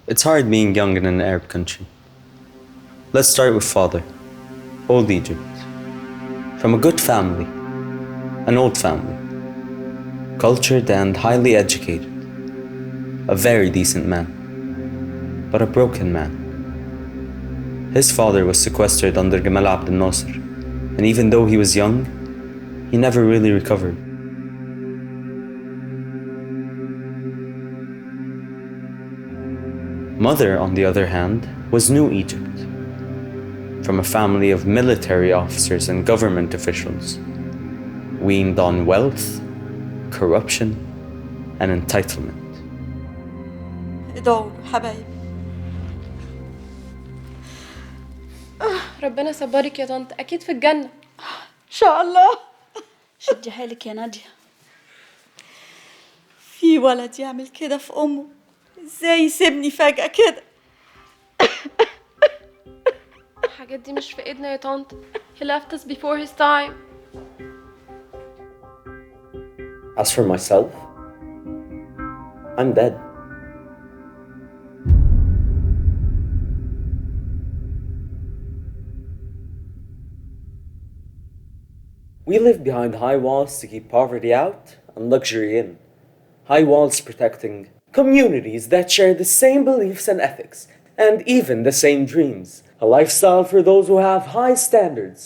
It's hard being young in an Arab country. Let's start with father, old Egypt. From a good family, an old family, cultured and highly educated, a very decent man, but a broken man. His father was sequestered under Gamal Abdel Nasser, and even though he was young, he never really recovered. Mother, on the other hand, was New Egypt, from a family of military officers and government officials, weaned on wealth, corruption, and entitlement. ادعوا حبايبي. ربنا صبرك يا طنط، اكيد في الجنه ان شاء الله. شدي حيلك يا نادية. في ولد يعمل كده في امه، ازاي يسيبني فجأة كده؟ الحاجات دي مش في ايدنا يا طنط. he left us before his time. As for myself, I'm dead. We live behind high walls to keep poverty out and luxury in. High walls protecting communities that share the same beliefs and ethics, and even the same dreams. A lifestyle for those who have high standards.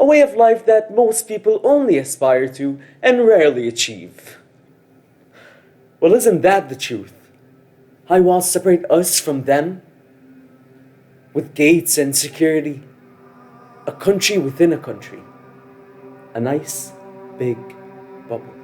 A way of life that most people only aspire to and rarely achieve. Well, isn't that the truth? High walls separate us from them, with gates and security. A country within a country. A nice, big bubble.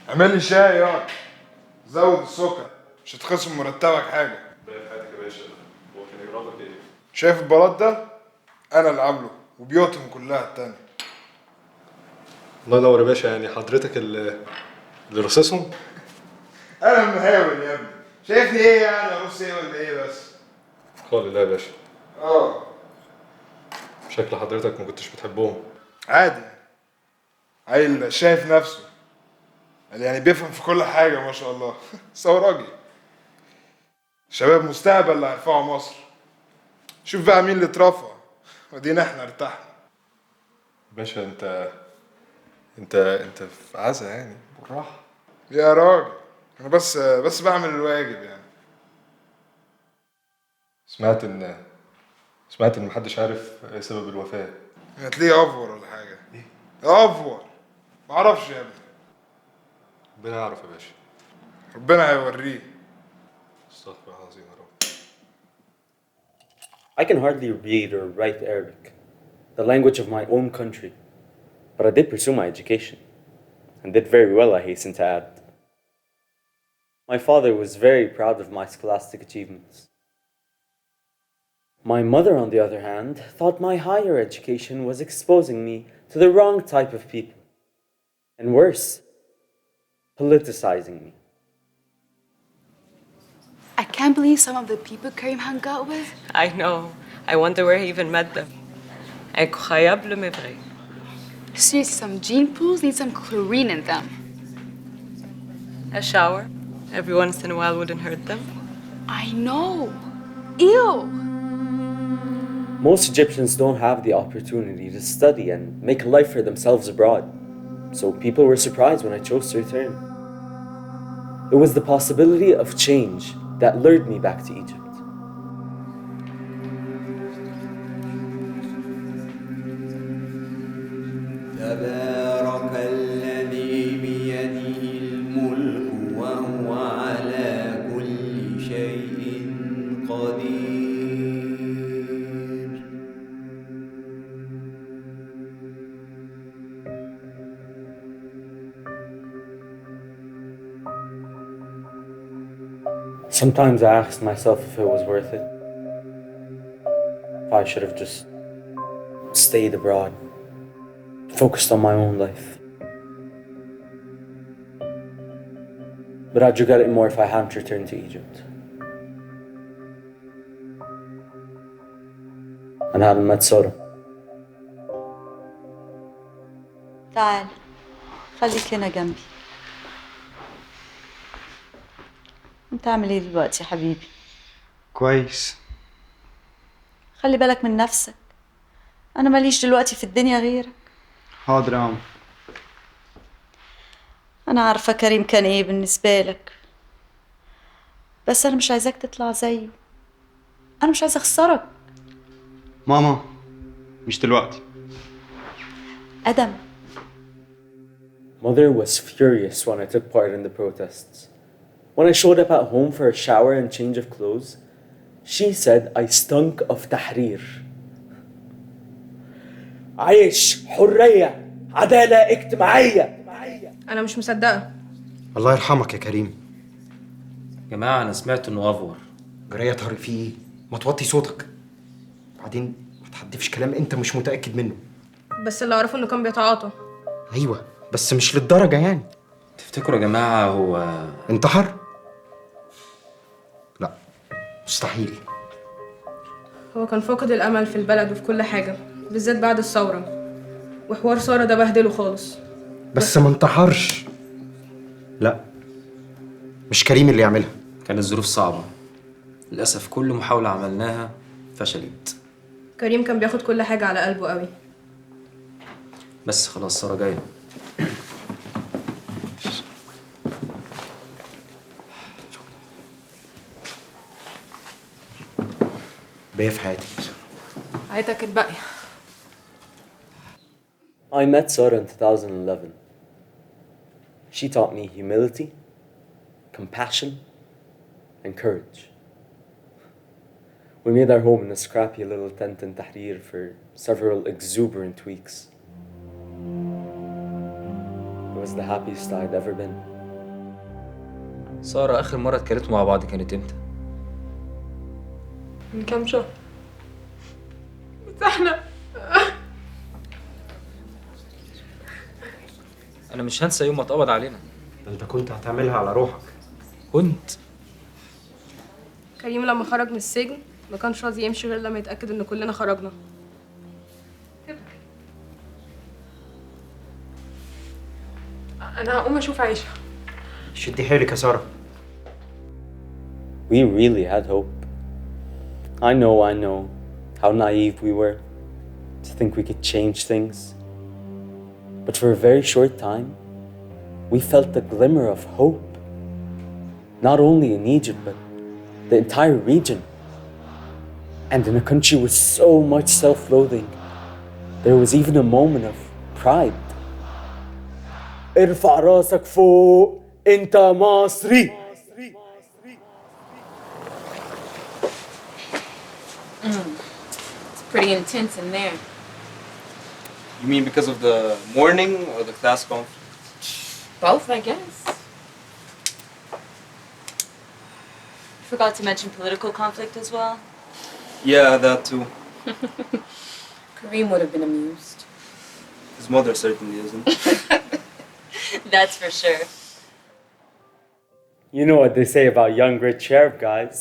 اعمل لي شاي يا زود السكر، مش هتخصم مرتبك حاجه. باقي حياتك يا باشا، هو كان يجربك ايه؟ شايف البلاط ده؟ انا اللي عامله وبيوتهم كلها التانية. الله ينور يا باشا، يعني حضرتك اللي رصصهم؟ انا المهاول يا ابني، شايفني ايه يعني ارص ايه ولا ايه بس؟ قال لا يا باشا. اه شكل حضرتك ما كنتش بتحبهم. عادي، عيل شايف نفسه يعني بيفهم في كل حاجة ما شاء الله. ثوراجي، شباب مستقبل اللي هيرفعوا مصر. شوف بقى مين اللي اترفع، ودينا احنا ارتحنا. باشا انت في عزا يعني، بالراحة يا راجل انا بس بعمل الواجب يعني. سمعت ان محدش عارف ايه سبب الوفاة. هتلاقيه افور ولا حاجة. ايه؟ افور معرفش يا ابني. ربنا يعرف يا باشا. ربنا هيوريه. استغفر الله العظيم يا رب. I can hardly read or write Arabic, the language of my own country, but I did pursue my education, and did very well, I hasten to add. My father was very proud of my scholastic achievements. My mother, on the other hand, thought my higher education was exposing me to the wrong type of people, and worse, politicizing me. I can't believe some of the people Karim hung out with. I know. I wonder where he even met them. Incroyable mais vrai. Seriously, some gene pools need some chlorine in them. A shower every once in a while wouldn't hurt them. I know. Ew. Most Egyptians don't have the opportunity to study and make a life for themselves abroad, so people were surprised when I chose to return. It was the possibility of change that lured me back to Egypt. تبارك الذي بيده الملك وهو على كل شيء قدير. Sometimes I ask myself if it was worth it. If I should have just stayed abroad, focused on my own life. But I'd regret it more if I hadn't returned to Egypt. And hadn't met Sora. تعال خليك هنا جنبي. انت عامل ايه دلوقتي يا حبيبي؟ كويس. خلي بالك من نفسك. انا ماليش دلوقتي في الدنيا غيرك. حاضر يا عم. انا عارفه كريم كان ايه بالنسبه لك، بس انا مش عايزاك تطلع زيه. انا مش عايزه اخسرك. ماما مش دلوقتي. ادم. Mother was furious when I took part in the protests. When I showed up at home for a shower and change of clothes, she said I stunk of Tahrir. عيش حرية عدالة اجتماعية. أنا مش مصدقة. الله يرحمك يا كريم. جماعة أنا سمعت إنه أفور. جراية طارق في إيه؟ ما توطي صوتك. بعدين ما تحدفش كلام أنت مش متأكد منه. بس اللي أعرفه إنه كان بيتعاطى. أيوه بس مش للدرجة يعني. تفتكروا يا جماعة هو انتحر؟ لا مستحيل. هو كان فاقد الأمل في البلد وفي كل حاجة، بالذات بعد الثورة. وحوار سارة ده بهدله خالص. بس ما انتحرش. لا مش كريم اللي يعملها. كانت الظروف صعبة. للأسف كل محاولة عملناها فشلت. كريم كان بياخد كل حاجة على قلبه قوي. بس خلاص سارة جاية. بيا في حياتي. حياتك الباقية. I met Sora in 2011. She taught me humility, compassion, and courage. We made our home in a scrappy little tent in Tahrir for several exuberant weeks. It was the happiest I'd ever been. سارة آخر مرة اتكلمتوا مع بعض كانت إمتى؟ من كام شهر. بس احنا أنا مش هنسى يوم ما اتقبض علينا. انت كنت هتعملها على روحك. كنت. كريم لما خرج من السجن ما كانش راضي يمشي غير لما يتأكد إن كلنا خرجنا. أنا هقوم أشوف عيشة. شدي حيلك يا سارة. We really had hope. I know how naive we were to think we could change things. But for a very short time, we felt the glimmer of hope. Not only in Egypt, but the entire region. And in a country with so much self-loathing, there was even a moment of pride. ارفع راسك فوق انت مصري. It's pretty intense in there. You mean because of the mourning or the class conflict? Both, I guess. Forgot to mention political conflict as well. Yeah, that too. Karim would have been amused. His mother certainly isn't. That's for sure. You know what they say about young rich sheriff guys.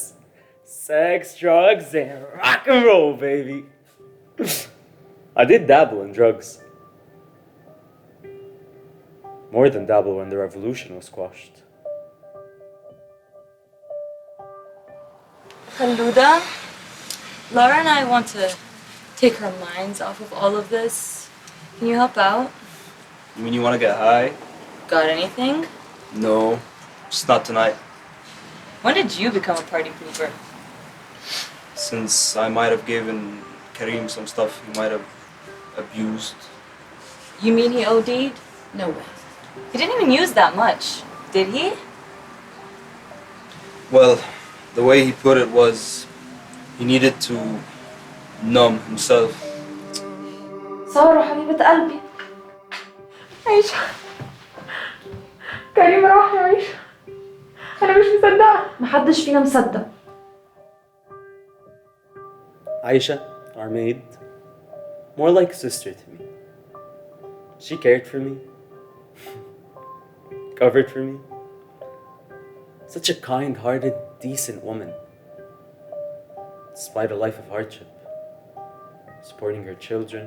Sex, drugs, and rock and roll, baby. I did dabble in drugs. More than dabble when the revolution was squashed. Khaluda, Laura and I want to take our minds off of all of this. Can you help out? You mean you want to get high? Got anything? No, just not tonight. When did you become a party pooper? Since I might have given Karim some stuff he might have abused. You mean he OD'd? No way. He didn't even use that much, did he? Well, the way he put it was he needed to numb himself. سارة حبيبة قلبي. عيشة. كريم راح يا عيشة. أنا مش مصدقة. محدش فينا مصدق. Aisha, our maid, more like a sister to me. She cared for me, covered for me. Such a kind-hearted, decent woman. Despite a life of hardship, supporting her children,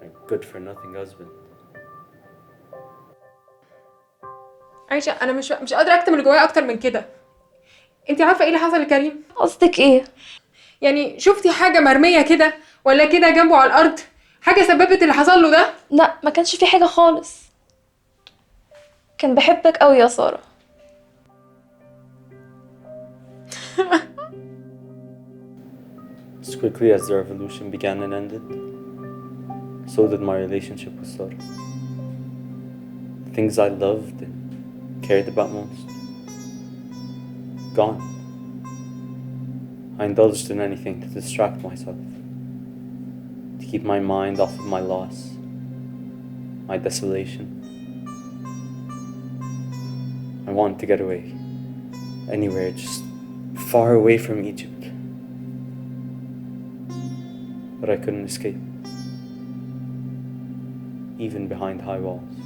a good-for-nothing husband. عايشة أنا مش قادرة أكتم اللي جوايا أكتر من كده. أنت عارفة إيه اللي حصل لكريم؟ قصدك ايه؟ يعني شفتي حاجة مرمية كده ولا كده جنبه على الأرض؟ حاجة سببت اللي حصل له ده؟ لا ما كانش في حاجة خالص. كان بحبك قوي يا سارة. As quickly as the revolution began and ended, so did my relationship with Sarah. The things I loved and cared about most, gone. I indulged in anything to distract myself, to keep my mind off of my loss, my desolation. I wanted to get away, anywhere, just far away from Egypt. But I couldn't escape, even behind high walls.